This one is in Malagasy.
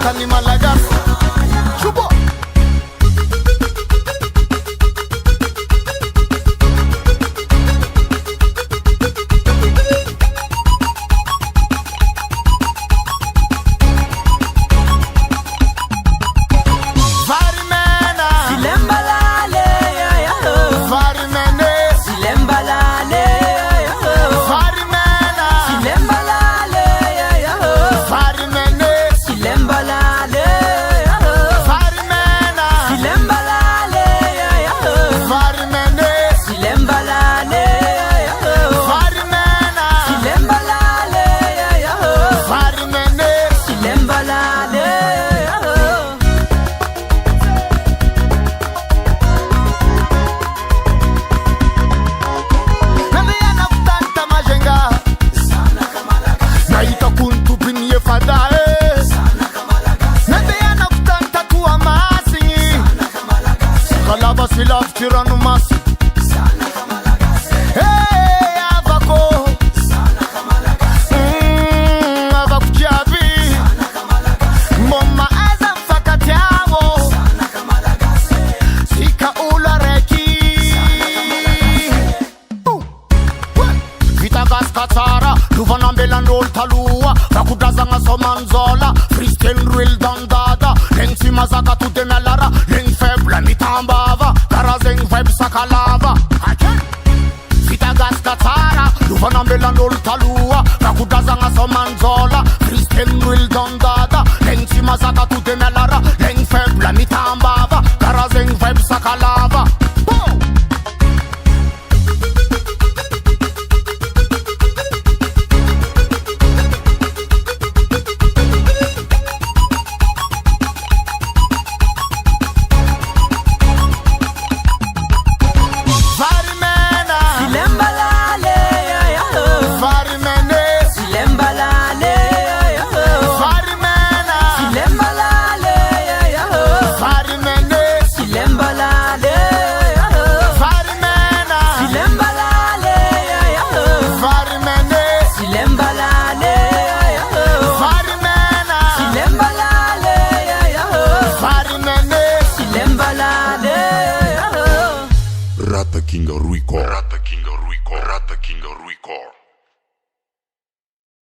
Tani Malagas Chubo we love Tirano Masi. Sana Kamalagase. Hey, Avako. Sana Kamalagase. Avakujabi. Sana Kamalagase. Moma Azam Fakatiawo. Sana Kamalagase. Sika Ula Reki. Vitagas Katara. Luvanambela Nol Talua. Rakudazanga Somanzola. Freestyle Real Dandada. Lengsi Mazaka to Demelara. Leng Febla Mitambava. Karazeng Vibe Sakalava. Vitagas Katara. Luvanambela Nol Talua. Rakudazanga Somanzola. Freestyle Real Dandada. Lengsi Mazaka to Demelara.